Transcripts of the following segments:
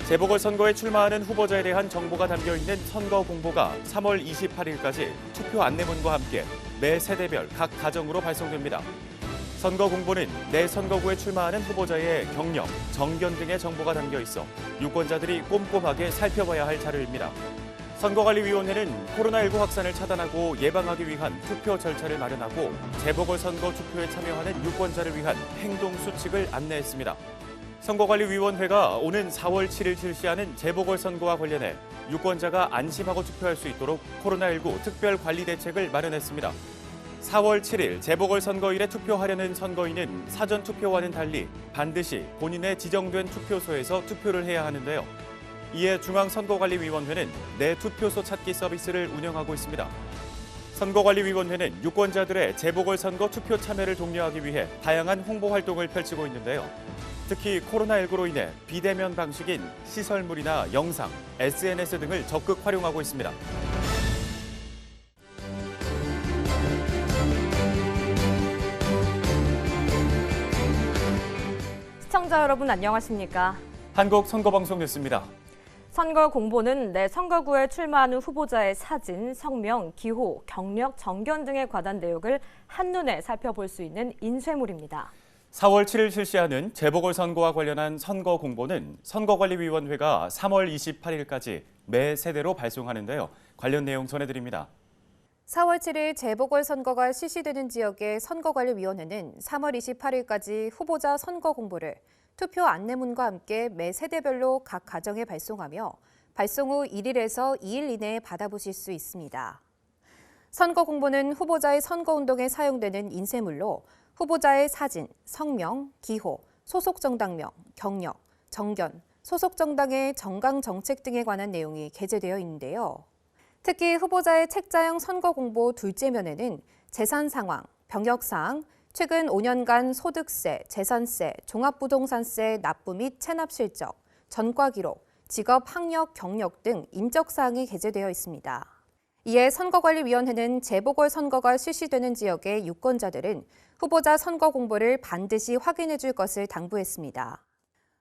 재보궐선거에 출마하는 후보자에 대한 정보가 담겨있는 선거 공보가 3월 28일까지 투표 안내문과 함께 매 세대별 각 가정으로 발송됩니다. 선거 공보는 내 선거구에 출마하는 후보자의 경력, 정견 등의 정보가 담겨 있어 유권자들이 꼼꼼하게 살펴봐야 할 자료입니다. 선거관리위원회는 코로나19 확산을 차단하고 예방하기 위한 투표 절차를 마련하고 재보궐선거 투표에 참여하는 유권자를 위한 행동 수칙을 안내했습니다. 선거관리위원회가 오는 4월 7일 실시하는 재보궐선거와 관련해 유권자가 안심하고 투표할 수 있도록 코로나19 특별관리대책을 마련했습니다. 4월 7일 재보궐선거일에 투표하려는 선거인은 사전투표와는 달리 반드시 본인의 지정된 투표소에서 투표를 해야 하는데요. 이에 중앙선거관리위원회는 내 투표소 찾기 서비스를 운영하고 있습니다. 선거관리위원회는 유권자들의 재보궐선거 투표 참여를 독려하기 위해 다양한 홍보 활동을 펼치고 있는데요. 특히 코로나19로 인해 비대면 방식인 시설물이나 영상, SNS 등을 적극 활용하고 있습니다. 시청자 여러분 안녕하십니까? 한국선거방송 뉴스입니다. 선거 공보는 내 선거구에 출마하는 후보자의 사진, 성명, 기호, 경력, 정견 등에 관한 내용을 한눈에 살펴볼 수 있는 인쇄물입니다. 4월 7일 실시하는 재보궐선거와 관련한 선거 공보는 선거관리위원회가 3월 28일까지 매 세대로 발송하는데요. 관련 내용 전해드립니다. 4월 7일 재보궐선거가 실시되는 지역의 선거관리위원회는 3월 28일까지 후보자 선거 공보를 투표 안내문과 함께 매 세대별로 각 가정에 발송하며 발송 후 1일에서 2일 이내에 받아보실 수 있습니다. 선거 공보는 후보자의 선거운동에 사용되는 인쇄물로 후보자의 사진, 성명, 기호, 소속 정당명, 경력, 정견, 소속 정당의 정강 정책 등에 관한 내용이 게재되어 있는데요. 특히 후보자의 책자형 선거 공보 둘째 면에는 재산 상황, 병역 사항, 최근 5년간 소득세, 재산세, 종합부동산세 납부 및 체납 실적, 전과 기록, 직업, 학력, 경력 등 인적 사항이 게재되어 있습니다. 이에 선거관리위원회는 재보궐선거가 실시되는 지역의 유권자들은 후보자 선거 공보를 반드시 확인해 줄 것을 당부했습니다.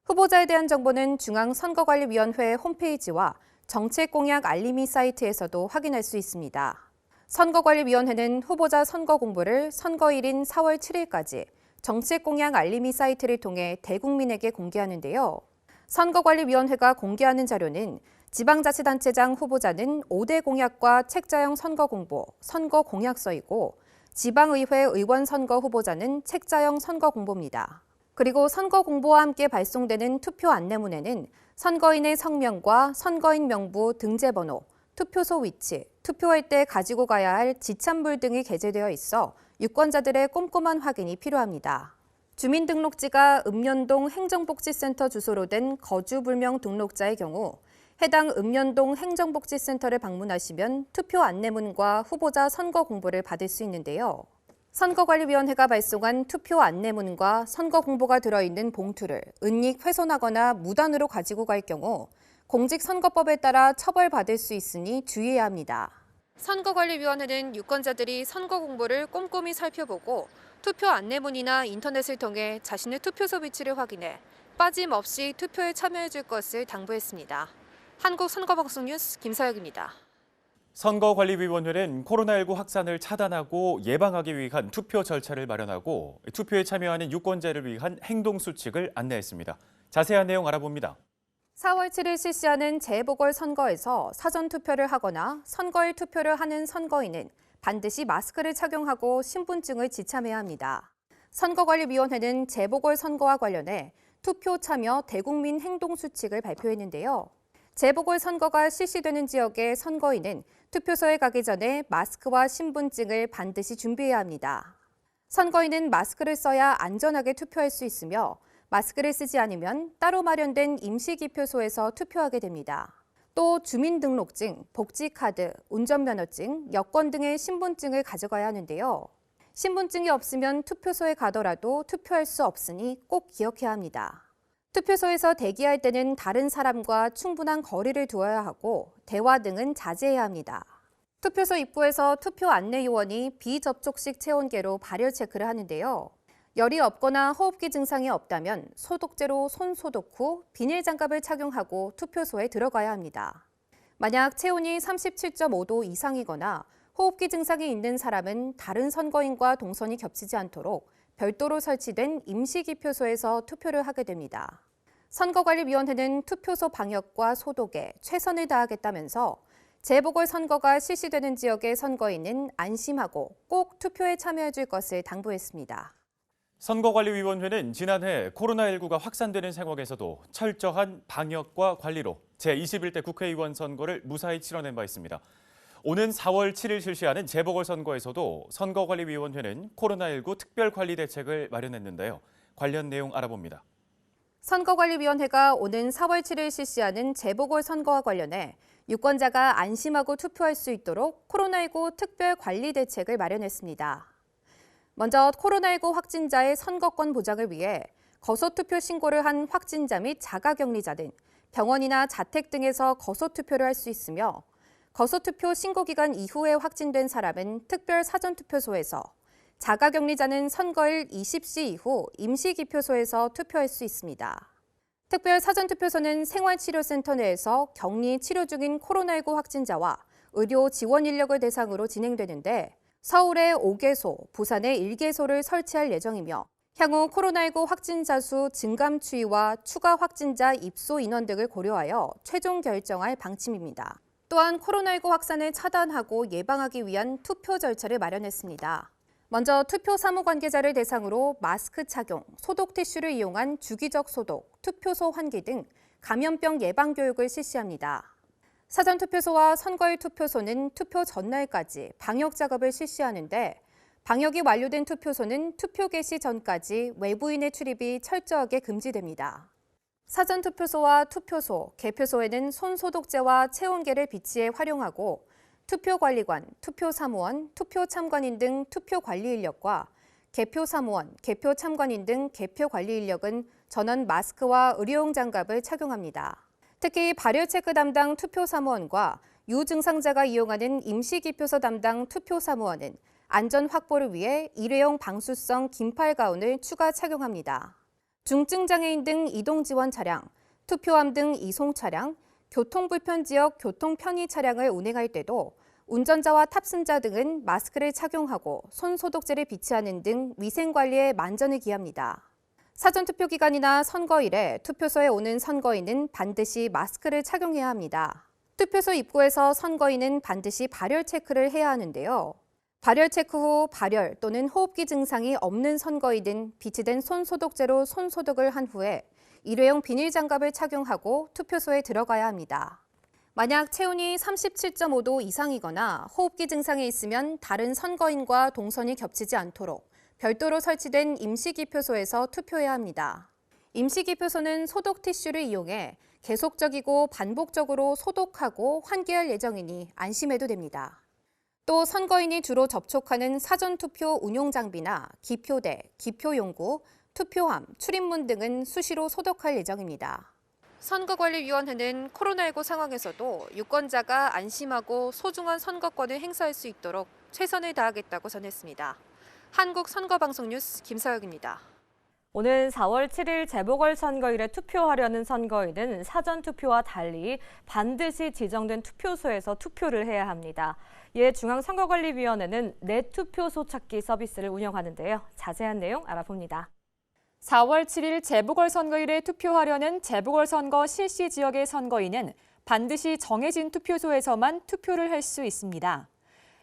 후보자에 대한 정보는 중앙선거관리위원회 홈페이지와 정책공약 알림이 사이트에서도 확인할 수 있습니다. 선거관리위원회는 후보자 선거 공보를 선거일인 4월 7일까지 정책공약 알림이 사이트를 통해 대국민에게 공개하는데요. 선거관리위원회가 공개하는 자료는 지방자치단체장 후보자는 5대 공약과 책자형 선거 공보, 선거 공약서이고 지방의회 의원 선거 후보자는 책자형 선거 공보입니다. 그리고 선거 공보와 함께 발송되는 투표 안내문에는 선거인의 성명과 선거인 명부, 등재번호, 투표소 위치, 투표할 때 가지고 가야 할 지참물 등이 게재되어 있어 유권자들의 꼼꼼한 확인이 필요합니다. 주민등록지가 읍면동 행정복지센터 주소로 된 거주불명 등록자의 경우 해당 읍면동 행정복지센터를 방문하시면 투표 안내문과 후보자 선거 공보를 받을 수 있는데요. 선거관리위원회가 발송한 투표 안내문과 선거 공보가 들어있는 봉투를 은닉 훼손하거나 무단으로 가지고 갈 경우 공직선거법에 따라 처벌받을 수 있으니 주의해야 합니다. 선거관리위원회는 유권자들이 선거 공보를 꼼꼼히 살펴보고 투표 안내문이나 인터넷을 통해 자신의 투표소 위치를 확인해 빠짐없이 투표에 참여해 줄 것을 당부했습니다. 한국선거방송 뉴스 김서혁입니다. 선거관리위원회는 코로나19 확산을 차단하고 예방하기 위한 투표 절차를 마련하고 투표에 참여하는 유권자를 위한 행동 수칙을 안내했습니다. 자세한 내용 알아봅니다. 4월 7일 실시하는 재보궐선거에서 사전투표를 하거나 선거일 투표를 하는 선거인은 반드시 마스크를 착용하고 신분증을 지참해야 합니다. 선거관리위원회는 재보궐선거와 관련해 투표 참여 대국민 행동수칙을 발표했는데요. 재보궐선거가 실시되는 지역의 선거인은 투표소에 가기 전에 마스크와 신분증을 반드시 준비해야 합니다. 선거인은 마스크를 써야 안전하게 투표할 수 있으며 마스크를 쓰지 않으면 따로 마련된 임시기표소에서 투표하게 됩니다. 또 주민등록증, 복지카드, 운전면허증, 여권 등의 신분증을 가져가야 하는데요. 신분증이 없으면 투표소에 가더라도 투표할 수 없으니 꼭 기억해야 합니다. 투표소에서 대기할 때는 다른 사람과 충분한 거리를 두어야 하고 대화 등은 자제해야 합니다. 투표소 입구에서 투표 안내 요원이 비접촉식 체온계로 발열 체크를 하는데요. 열이 없거나 호흡기 증상이 없다면 소독제로 손 소독 후 비닐 장갑을 착용하고 투표소에 들어가야 합니다. 만약 체온이 37.5도 이상이거나 호흡기 증상이 있는 사람은 다른 선거인과 동선이 겹치지 않도록 별도로 설치된 임시기표소에서 투표를 하게 됩니다. 선거관리위원회는 투표소 방역과 소독에 최선을 다하겠다면서 재보궐선거가 실시되는 지역의 선거인은 안심하고 꼭 투표에 참여해 줄 것을 당부했습니다. 선거관리위원회는 지난해 코로나19가 확산되는 상황에서도 철저한 방역과 관리로 제21대 국회의원 선거를 무사히 치러낸 바 있습니다. 오는 4월 7일 실시하는 재보궐선거에서도 선거관리위원회는 코로나19 특별관리대책을 마련했는데요. 관련 내용 알아봅니다. 선거관리위원회가 오는 4월 7일 실시하는 재보궐선거와 관련해 유권자가 안심하고 투표할 수 있도록 코로나19 특별관리대책을 마련했습니다. 먼저 코로나19 확진자의 선거권 보장을 위해 거소투표 신고를 한 확진자 및 자가격리자 등 병원이나 자택 등에서 거소투표를 할 수 있으며 거소투표 신고 기간 이후에 확진된 사람은 특별 사전투표소에서 자가격리자는 선거일 20시 이후 임시기표소에서 투표할 수 있습니다. 특별 사전투표소는 생활치료센터 내에서 격리 치료 중인 코로나19 확진자와 의료 지원 인력을 대상으로 진행되는데 서울에 5개소, 부산에 1개소를 설치할 예정이며 향후 코로나19 확진자 수 증감 추이와 추가 확진자 입소 인원 등을 고려하여 최종 결정할 방침입니다. 또한 코로나19 확산을 차단하고 예방하기 위한 투표 절차를 마련했습니다. 먼저 투표 사무 관계자를 대상으로 마스크 착용, 소독 티슈를 이용한 주기적 소독, 투표소 환기 등 감염병 예방 교육을 실시합니다. 사전투표소와 선거일 투표소는 투표 전날까지 방역 작업을 실시하는데 방역이 완료된 투표소는 투표 개시 전까지 외부인의 출입이 철저하게 금지됩니다. 사전투표소와 투표소, 개표소에는 손소독제와 체온계를 비치해 활용하고 투표관리관, 투표사무원, 투표참관인 등 투표관리 인력과 개표사무원, 개표참관인 등 개표관리 인력은 전원 마스크와 의료용 장갑을 착용합니다. 특히 발열 체크 담당 투표사무원과 유증상자가 이용하는 임시기표소 담당 투표사무원은 안전 확보를 위해 일회용 방수성 긴팔 가운을 추가 착용합니다. 중증장애인 등 이동지원 차량, 투표함 등 이송 차량, 교통불편 지역 교통편의 차량을 운행할 때도 운전자와 탑승자 등은 마스크를 착용하고 손소독제를 비치하는 등 위생관리에 만전을 기합니다. 사전투표 기간이나 선거일에 투표소에 오는 선거인은 반드시 마스크를 착용해야 합니다. 투표소 입구에서 선거인은 반드시 발열 체크를 해야 하는데요. 발열 체크 후 발열 또는 호흡기 증상이 없는 선거인은 비치된 손소독제로 손소독을 한 후에 일회용 비닐 장갑을 착용하고 투표소에 들어가야 합니다. 만약 체온이 37.5도 이상이거나 호흡기 증상이 있으면 다른 선거인과 동선이 겹치지 않도록 별도로 설치된 임시기표소에서 투표해야 합니다. 임시기표소는 소독 티슈를 이용해 계속적이고 반복적으로 소독하고 환기할 예정이니 안심해도 됩니다. 또 선거인이 주로 접촉하는 사전투표 운용 장비나 기표대, 기표용구, 투표함, 출입문 등은 수시로 소독할 예정입니다. 선거관리위원회는 코로나19 상황에서도 유권자가 안심하고 소중한 선거권을 행사할 수 있도록 최선을 다하겠다고 전했습니다. 한국선거방송뉴스 김서혁입니다. 오는 4월 7일 재보궐선거일에 투표하려는 선거인은 사전투표와 달리 반드시 지정된 투표소에서 투표를 해야 합니다. 이에 중앙선거관리위원회는 내투표소 찾기 서비스를 운영하는데요. 자세한 내용 알아봅니다. 4월 7일 재보궐선거일에 투표하려는 재보궐선거 실시 지역의 선거인은 반드시 정해진 투표소에서만 투표를 할 수 있습니다.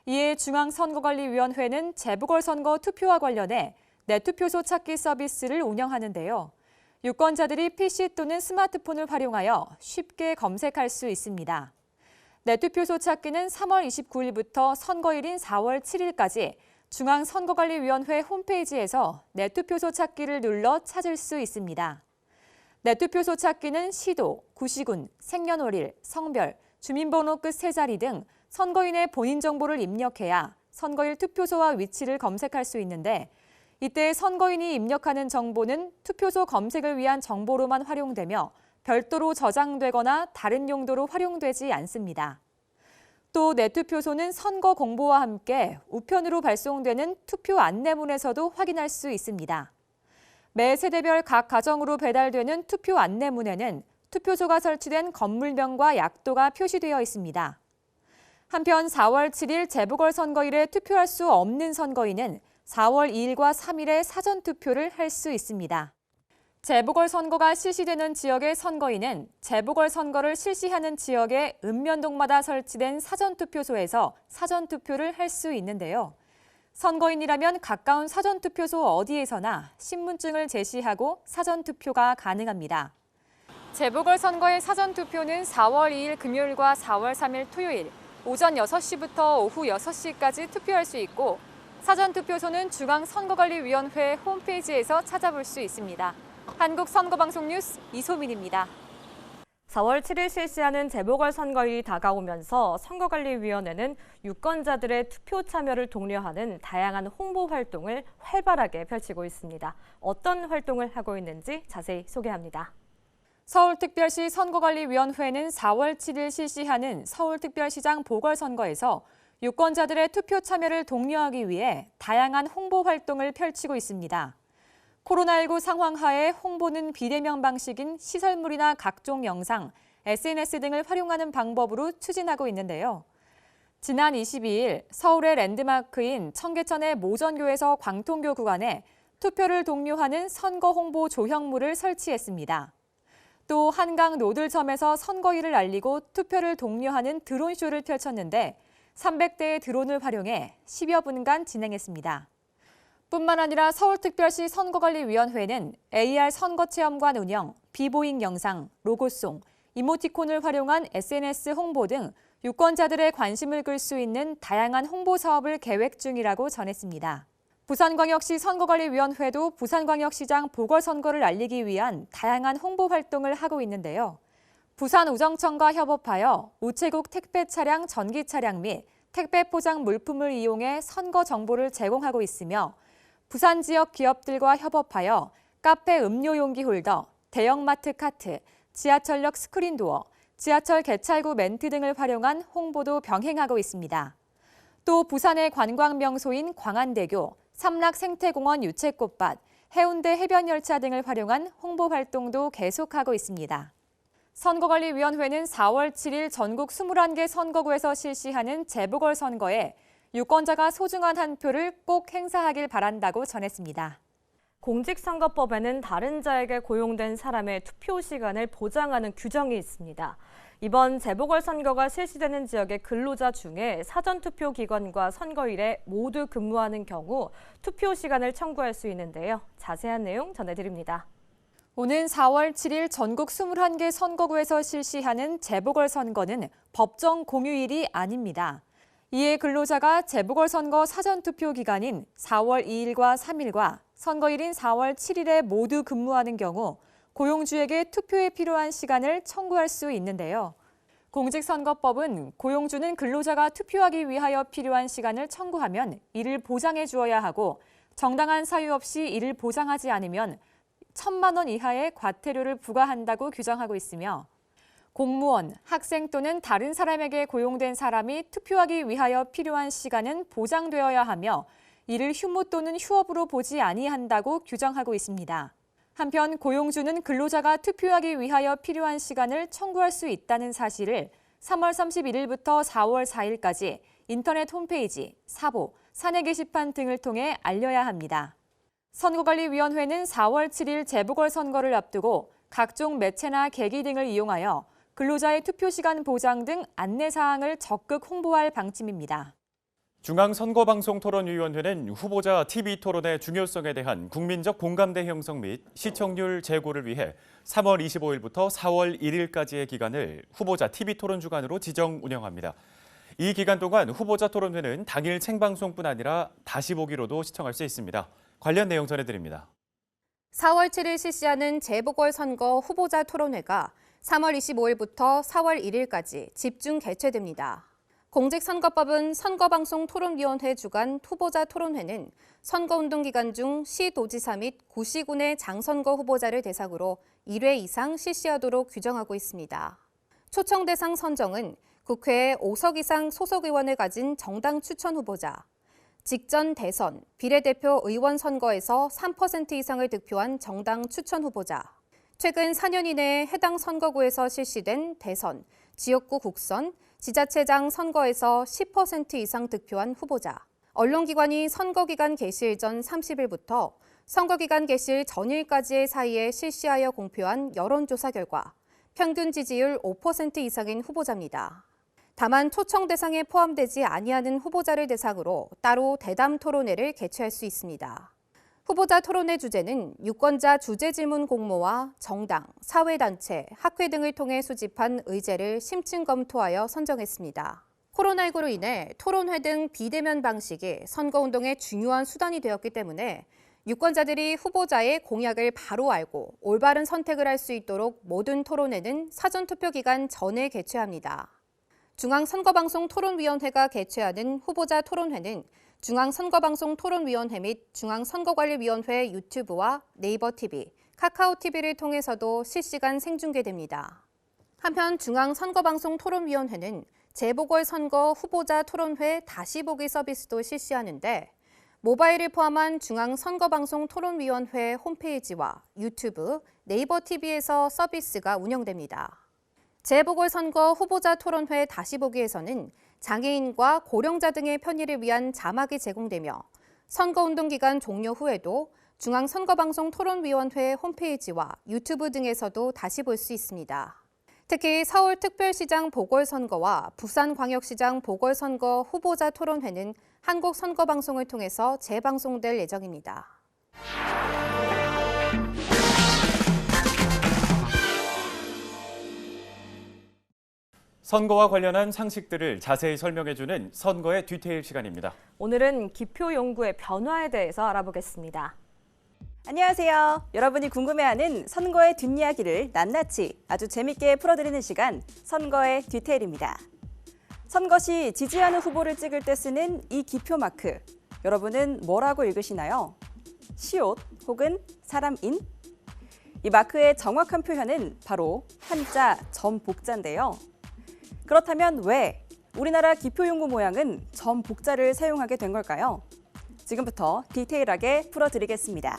이에 중앙선거관리위원회는 재보궐선거 투표와 관련해 내투표소 찾기 서비스를 운영하는데요. 유권자들이 PC 또는 스마트폰을 활용하여 쉽게 검색할 수 있습니다. 내투표소 찾기는 3월 29일부터 선거일인 4월 7일까지 중앙선거관리위원회 홈페이지에서 내투표소 찾기를 눌러 찾을 수 있습니다. 내투표소 찾기는 시도, 구시군, 생년월일, 성별, 주민번호 끝 3자리 등 선거인의 본인 정보를 입력해야 선거일 투표소와 위치를 검색할 수 있는데 이때 선거인이 입력하는 정보는 투표소 검색을 위한 정보로만 활용되며 별도로 저장되거나 다른 용도로 활용되지 않습니다. 또 내투표소는 선거 공보와 함께 우편으로 발송되는 투표 안내문에서도 확인할 수 있습니다. 매 세대별 각 가정으로 배달되는 투표 안내문에는 투표소가 설치된 건물명과 약도가 표시되어 있습니다. 한편 4월 7일 재보궐선거일에 투표할 수 없는 선거인은 4월 2일과 3일에 사전투표를 할 수 있습니다. 재보궐선거가 실시되는 지역의 선거인은 재보궐선거를 실시하는 지역의 읍면동마다 설치된 사전투표소에서 사전투표를 할 수 있는데요. 선거인이라면 가까운 사전투표소 어디에서나 신분증을 제시하고 사전투표가 가능합니다. 재보궐선거의 사전투표는 4월 2일 금요일과 4월 3일 토요일 오전 6시부터 오후 6시까지 투표할 수 있고 사전투표소는 중앙선거관리위원회 홈페이지에서 찾아볼 수 있습니다. 한국선거방송 뉴스 이소민입니다. 4월 7일 실시하는 재보궐선거일이 다가오면서 선거관리위원회는 유권자들의 투표 참여를 독려하는 다양한 홍보 활동을 활발하게 펼치고 있습니다. 어떤 활동을 하고 있는지 자세히 소개합니다. 서울특별시 선거관리위원회는 4월 7일 실시하는 서울특별시장 보궐선거에서 유권자들의 투표 참여를 독려하기 위해 다양한 홍보 활동을 펼치고 있습니다. 코로나19 상황 하에 홍보는 비대면 방식인 시설물이나 각종 영상, SNS 등을 활용하는 방법으로 추진하고 있는데요. 지난 22일 서울의 랜드마크인 청계천의 모전교에서 광통교 구간에 투표를 독려하는 선거 홍보 조형물을 설치했습니다. 또 한강 노들섬에서 선거일을 알리고 투표를 독려하는 드론쇼를 펼쳤는데 300대의 드론을 활용해 10여 분간 진행했습니다. 뿐만 아니라 서울특별시 선거관리위원회는 AR 선거체험관 운영, 비보잉 영상, 로고송, 이모티콘을 활용한 SNS 홍보 등 유권자들의 관심을 끌 수 있는 다양한 홍보 사업을 계획 중이라고 전했습니다. 부산광역시 선거관리위원회도 부산광역시장 보궐선거를 알리기 위한 다양한 홍보 활동을 하고 있는데요. 부산우정청과 협업하여 우체국 택배 차량, 전기 차량 및 택배 포장 물품을 이용해 선거 정보를 제공하고 있으며 부산 지역 기업들과 협업하여 카페 음료 용기 홀더, 대형마트 카트, 지하철역 스크린도어, 지하철 개찰구 멘트 등을 활용한 홍보도 병행하고 있습니다. 또 부산의 관광명소인 광안대교, 삼락생태공원 유채꽃밭, 해운대 해변열차 등을 활용한 홍보 활동도 계속하고 있습니다. 선거관리위원회는 4월 7일 전국 21개 선거구에서 실시하는 재보궐선거에 유권자가 소중한 한 표를 꼭 행사하길 바란다고 전했습니다. 공직선거법에는 다른 자에게 고용된 사람의 투표 시간을 보장하는 규정이 있습니다. 이번 재보궐선거가 실시되는 지역의 근로자 중에 사전투표 기관과 선거일에 모두 근무하는 경우 투표 시간을 청구할 수 있는데요. 자세한 내용 전해드립니다. 오는 4월 7일 전국 21개 선거구에서 실시하는 재보궐선거는 법정 공휴일이 아닙니다. 이에 근로자가 재보궐선거 사전투표 기간인 4월 2일과 3일과 선거일인 4월 7일에 모두 근무하는 경우 고용주에게 투표에 필요한 시간을 청구할 수 있는데요. 공직선거법은 고용주는 근로자가 투표하기 위하여 필요한 시간을 청구하면 이를 보장해 주어야 하고 정당한 사유 없이 이를 보장하지 않으면 1,000만 원 이하의 과태료를 부과한다고 규정하고 있으며 공무원, 학생 또는 다른 사람에게 고용된 사람이 투표하기 위하여 필요한 시간은 보장되어야 하며 이를 휴무 또는 휴업으로 보지 아니한다고 규정하고 있습니다. 한편 고용주는 근로자가 투표하기 위하여 필요한 시간을 청구할 수 있다는 사실을 3월 31일부터 4월 4일까지 인터넷 홈페이지, 사보, 사내 게시판 등을 통해 알려야 합니다. 선거관리위원회는 4월 7일 재보궐선거를 앞두고 각종 매체나 계기 등을 이용하여 근로자의 투표 시간 보장 등 안내사항을 적극 홍보할 방침입니다. 중앙선거방송토론위원회는 후보자 TV토론의 중요성에 대한 국민적 공감대 형성 및 시청률 제고를 위해 3월 25일부터 4월 1일까지의 기간을 후보자 TV토론 주간으로 지정 운영합니다. 이 기간 동안 후보자 토론회는 당일 생방송뿐 아니라 다시 보기로도 시청할 수 있습니다. 관련 내용 전해드립니다. 4월 7일 실시하는 재보궐선거 후보자 토론회가 3월 25일부터 4월 1일까지 집중 개최됩니다. 공직선거법은 선거방송토론위원회 주간 후보자 토론회는 선거운동 기간 중 시도지사 및 구시군의 장선거 후보자를 대상으로 1회 이상 실시하도록 규정하고 있습니다. 초청 대상 선정은 국회에 5석 이상 소속 의원을 가진 정당 추천 후보자, 직전 대선, 비례대표 의원 선거에서 3% 이상을 득표한 정당 추천 후보자, 최근 4년 이내에 해당 선거구에서 실시된 대선, 지역구 국선, 지자체장 선거에서 10% 이상 득표한 후보자, 언론기관이 선거기간 개시일 전 30일부터 선거기간 개시일 전일까지의 사이에 실시하여 공표한 여론조사 결과 평균 지지율 5% 이상인 후보자입니다. 다만 초청 대상에 포함되지 아니하는 후보자를 대상으로 따로 대담 토론회를 개최할 수 있습니다. 후보자 토론회 주제는 유권자 주제 질문 공모와 정당, 사회단체, 학회 등을 통해 수집한 의제를 심층 검토하여 선정했습니다. 코로나19로 인해 토론회 등 비대면 방식이 선거운동의 중요한 수단이 되었기 때문에 유권자들이 후보자의 공약을 바로 알고 올바른 선택을 할 수 있도록 모든 토론회는 사전투표 기간 전에 개최합니다. 중앙선거방송 토론위원회가 개최하는 후보자 토론회는 중앙선거방송 토론위원회 및 중앙선거관리위원회 유튜브와 네이버 TV, 카카오 TV를 통해서도 실시간 생중계됩니다. 한편 중앙선거방송 토론위원회는 재보궐선거 후보자 토론회 다시 보기 서비스도 실시하는데 모바일을 포함한 중앙선거방송 토론위원회 홈페이지와 유튜브, 네이버 TV에서 서비스가 운영됩니다. 재보궐선거 후보자 토론회 다시 보기에서는 장애인과 고령자 등의 편의를 위한 자막이 제공되며 선거운동 기간 종료 후에도 중앙선거방송 토론위원회 홈페이지와 유튜브 등에서도 다시 볼 수 있습니다. 특히 서울특별시장 보궐선거와 부산광역시장 보궐선거 후보자 토론회는 한국선거방송을 통해서 재방송될 예정입니다. 선거와 관련한 상식들을 자세히 설명해주는 선거의 디테일 시간입니다. 오늘은 기표 용구의 변화에 대해서 알아보겠습니다. 안녕하세요. 여러분이 궁금해하는 선거의 뒷이야기를 낱낱이 아주 재밌게 풀어드리는 시간, 선거의 디테일입니다. 선거 시 지지하는 후보를 찍을 때 쓰는 이 기표 마크, 여러분은 뭐라고 읽으시나요? 시옷 혹은 사람인? 이 마크의 정확한 표현은 바로 한자 점복자인데요. 그렇다면 왜 우리나라 기표용구 모양은 점복자를 사용하게 된 걸까요? 지금부터 디테일하게 풀어드리겠습니다.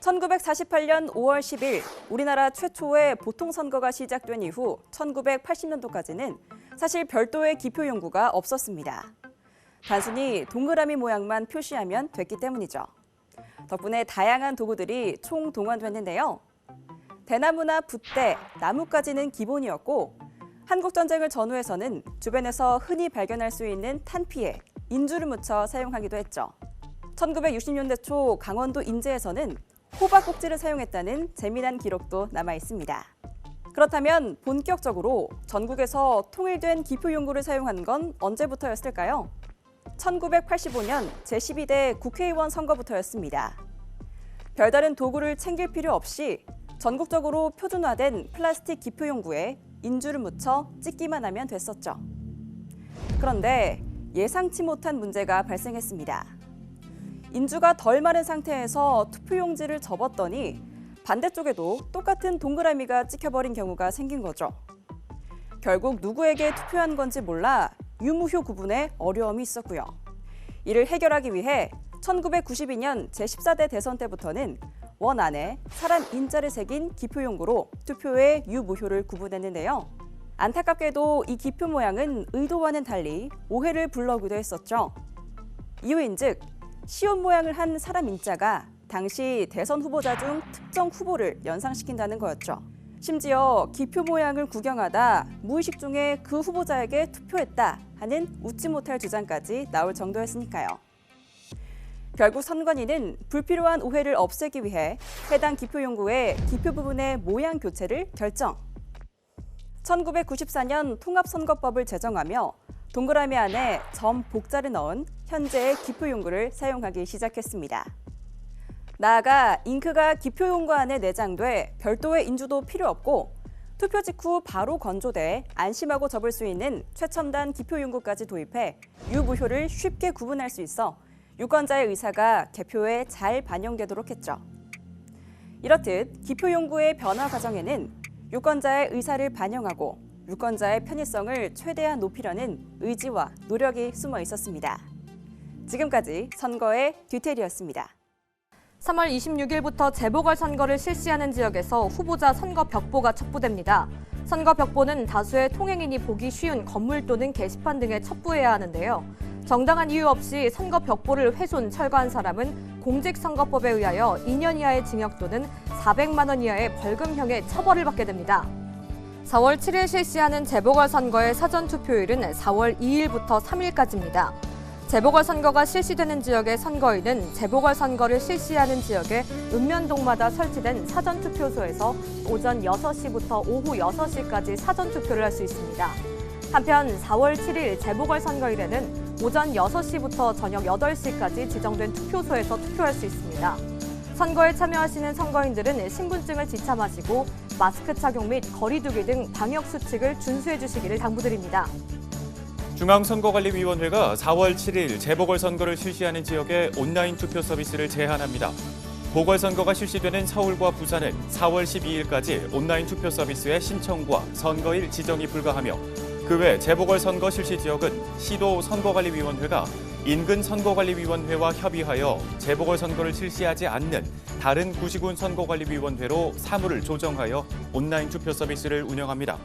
1948년 5월 10일 우리나라 최초의 보통선거가 시작된 이후 1980년도까지는 사실 별도의 기표용구가 없었습니다. 단순히 동그라미 모양만 표시하면 됐기 때문이죠. 덕분에 다양한 도구들이 총동원됐는데요. 대나무나 붓대, 나무까지는 기본이었고 한국전쟁을 전후해서는 주변에서 흔히 발견할 수 있는 탄피에 인주를 묻혀 사용하기도 했죠. 1960년대 초 강원도 인제에서는 호박꼭지를 사용했다는 재미난 기록도 남아 있습니다. 그렇다면 본격적으로 전국에서 통일된 기표용구를 사용한 건 언제부터였을까요? 1985년 제12대 국회의원 선거부터였습니다. 별다른 도구를 챙길 필요 없이 전국적으로 표준화된 플라스틱 기표용구에 인주를 묻혀 찍기만 하면 됐었죠. 그런데 예상치 못한 문제가 발생했습니다. 인주가 덜 마른 상태에서 투표용지를 접었더니 반대쪽에도 똑같은 동그라미가 찍혀버린 경우가 생긴 거죠. 결국 누구에게 투표한 건지 몰라 유무효 구분에 어려움이 있었고요. 이를 해결하기 위해 1992년 제14대 대선 때부터는 원 안에 사람 인자를 새긴 기표용구로 투표의 유무효를 구분했는데요. 안타깝게도 이 기표 모양은 의도와는 달리 오해를 불러오기도 했었죠. 이유인즉 시옷 모양을 한 사람 인자가 당시 대선 후보자 중 특정 후보를 연상시킨다는 거였죠. 심지어 기표 모양을 구경하다 무의식 중에 그 후보자에게 투표했다 하는 웃지 못할 주장까지 나올 정도였으니까요. 결국 선관위는 불필요한 오해를 없애기 위해 해당 기표용구의 기표 부분의 모양 교체를 결정. 1994년 통합선거법을 제정하며 동그라미 안에 점 복자를 넣은 현재의 기표용구를 사용하기 시작했습니다. 나아가 잉크가 기표용구 안에 내장돼 별도의 인주도 필요 없고 투표 직후 바로 건조돼 안심하고 접을 수 있는 최첨단 기표용구까지 도입해 유무효를 쉽게 구분할 수 있어 유권자의 의사가 개표에 잘 반영되도록 했죠. 이렇듯 기표용구의 변화 과정에는 유권자의 의사를 반영하고 유권자의 편의성을 최대한 높이려는 의지와 노력이 숨어 있었습니다. 지금까지 선거의 뒤태리였습니다. 3월 26일부터 재보궐선거를 실시하는 지역에서 후보자 선거 벽보가 첩부됩니다. 선거 벽보는 다수의 통행인이 보기 쉬운 건물 또는 게시판 등에 첩부해야 하는데요. 정당한 이유 없이 선거 벽보를 훼손, 철거한 사람은 공직선거법에 의하여 2년 이하의 징역 또는 400만 원 이하의 벌금형의 처벌을 받게 됩니다. 4월 7일 실시하는 재보궐선거의 사전투표일은 4월 2일부터 3일까지입니다. 재보궐선거가 실시되는 지역의 선거인은 재보궐선거를 실시하는 지역의 읍면동마다 설치된 사전투표소에서 오전 6시부터 오후 6시까지 사전투표를 할 수 있습니다. 한편 4월 7일 재보궐선거일에는 오전 6시부터 저녁 8시까지 지정된 투표소에서 투표할 수 있습니다. 선거에 참여하시는 선거인들은 신분증을 지참하시고 마스크 착용 및 거리 두기 등 방역 수칙을 준수해 주시기를 당부드립니다. 중앙선거관리위원회가 4월 7일 재보궐선거를 실시하는 지역에 온라인 투표 서비스를 제한합니다. 보궐선거가 실시되는 서울과 부산은 4월 12일까지 온라인 투표 서비스의 신청과 선거일 지정이 불가하며 그 외 재보궐선거 실시 지역은 시도 선거관리위원회가 인근 선거관리위원회와 협의하여 재보궐선거를 실시하지 않는 다른 구시군 선거관리위원회로 사무를 조정하여 온라인 투표 서비스를 운영합니다.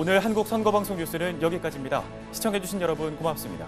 오늘 한국선거방송 뉴스는 여기까지입니다. 시청해주신 여러분 고맙습니다.